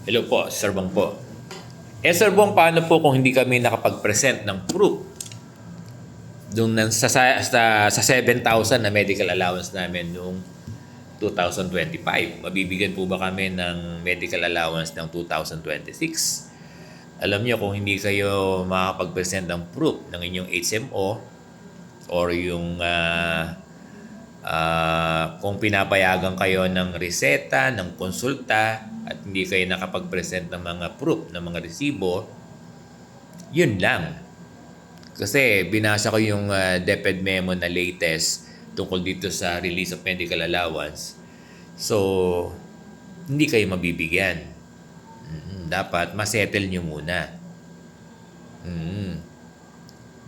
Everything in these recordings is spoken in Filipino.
Hello po, Sir Bong po. Sir Bong, paano po kung hindi kami nakapag-present ng proof doon sa 7,000 na medical allowance namin noong 2025? Mabibigyan po ba kami ng medical allowance ng 2026? Alam niyo, kung hindi kayo makakapag-present ng proof ng inyong HMO or yung kung pinapayagan kayo ng reseta, ng konsulta, at hindi kayo nakapag-present ng mga proof, ng mga resibo, yun lang. Kasi binasa ko yung DepEd memo na latest tungkol dito sa release of medical allowance. So, hindi kayo mabibigyan. Dapat masettle nyo muna.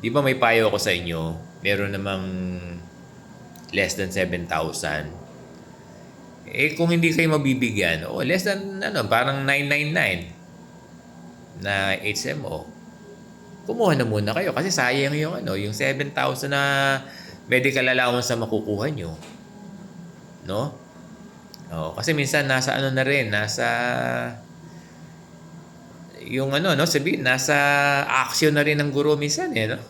Di ba may payo ako sa inyo? Meron namang less than 7,000. Kung hindi kayo mabibigyan, less than parang 999 na HMO. Kumuha na muna kayo kasi sayang yung 7,000 na medical allowance na makukuha nyo. No? Kasi minsan nasa na rin, nasa yung sabihin, nasa action na rin ng guro minsan no?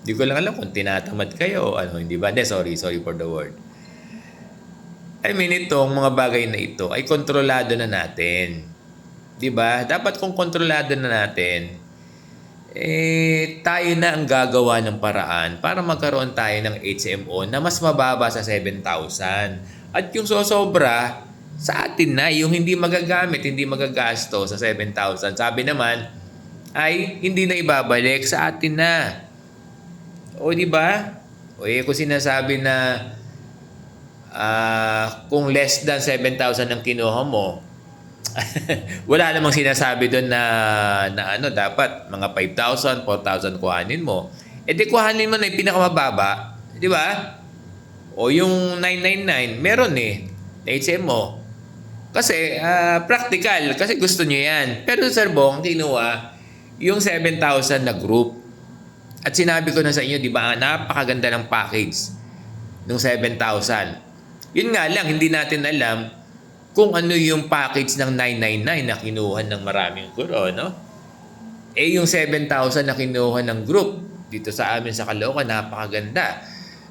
Hindi ko lang alam kung tinatamad kayo hindi ba? Sorry for the word. Itong mga bagay na ito ay kontrolado na natin. 'Di ba? Dapat kung kontrolado na natin, tayo na ang gagawa ng paraan para magkaroon tayo ng HMO na mas mababa sa 7,000. At yung sosobra, sa atin na, yung hindi magagamit, hindi magagasto sa 7,000. Sabi naman, ay hindi na ibabalik, sa atin na. Di ba? Kung sinasabi na kung less than 7,000 ang kinuha mo, wala namang sinasabi doon na dapat mga 5,000, 4,000 kuhanin mo. Kuhanin mo na yung pinakamababa, di ba? O yung 999, meron na HMO. Kasi practical, kasi gusto nyo yan. Pero Sir Bong, kinuha yung 7,000 na group. At sinabi ko na sa inyo, di ba, napakaganda ng package ng 7,000. Yun nga lang, hindi natin alam kung ano yung package ng 999 na kinuha ng maraming guro, no? Yung 7,000 na kinuha ng group dito sa amin sa Caloocan, napakaganda.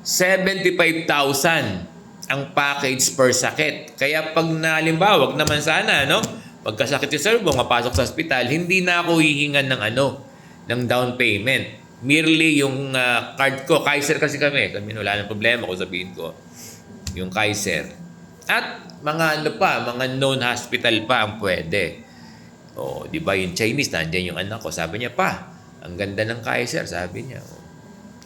75,000 ang package per sakit. Kaya pag halimbawa, wag naman sana, no? Pagkasakit si Sir Bong, mapasok sa ospital, hindi na ako hihingan ng ng down payment. Merely yung card ko, Kaiser kasi kami wala nang problema kung sabihin ko. Yung Kaiser. At mga mga known hospital pa ang pwede. Di ba yung Chinese, nandiyan yung anak ko. Sabi niya, pa, ang ganda ng Kaiser, sabi niya.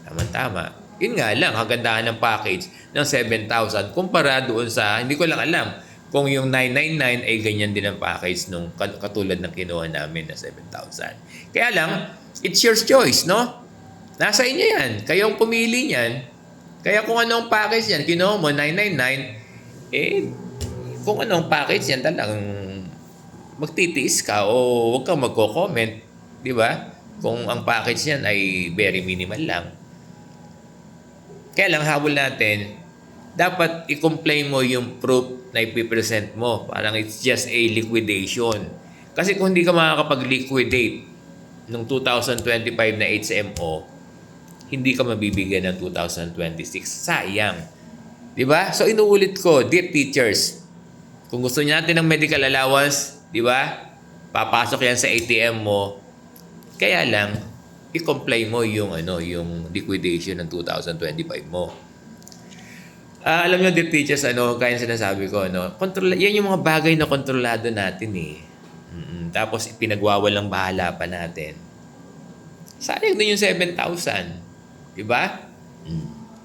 Tama-tama. Yun nga lang, kagandahan ng package ng 7,000 kumpara doon sa, hindi ko lang alam, kung yung 999 ay ganyan din ang package nung katulad ng kinuha namin na 7,000. Kaya lang, it's your choice, no? Nasa inyo yan. Kayo ang pumili niyan. Kaya kung anong package yan, kinuha mo 999, kung anong package yan, talagang magtitiis ka o huwag kang magko-comment, di ba? Kung ang package yan ay very minimal lang. Kaya lang habol natin, dapat i-comply mo yung proof na ipipresent mo. Parang it's just a liquidation. Kasi kung hindi ka makakapag-liquidate ng 2025 na HMO, hindi ka mabibigyan ng 2026. Sayang. Di ba? So, inuulit ko, dear teachers, kung gusto natin ng medical allowance, di ba? Papasok yan sa ATM mo. Kaya lang, i-comply mo yung liquidation ng 2025 mo. Alam nyo, dear teachers, kaya sinasabi ko, yan yung mga bagay na kontrolado natin Tapos, pinagwawalang bahala pa natin. Sayang din yung 7,000. Diba?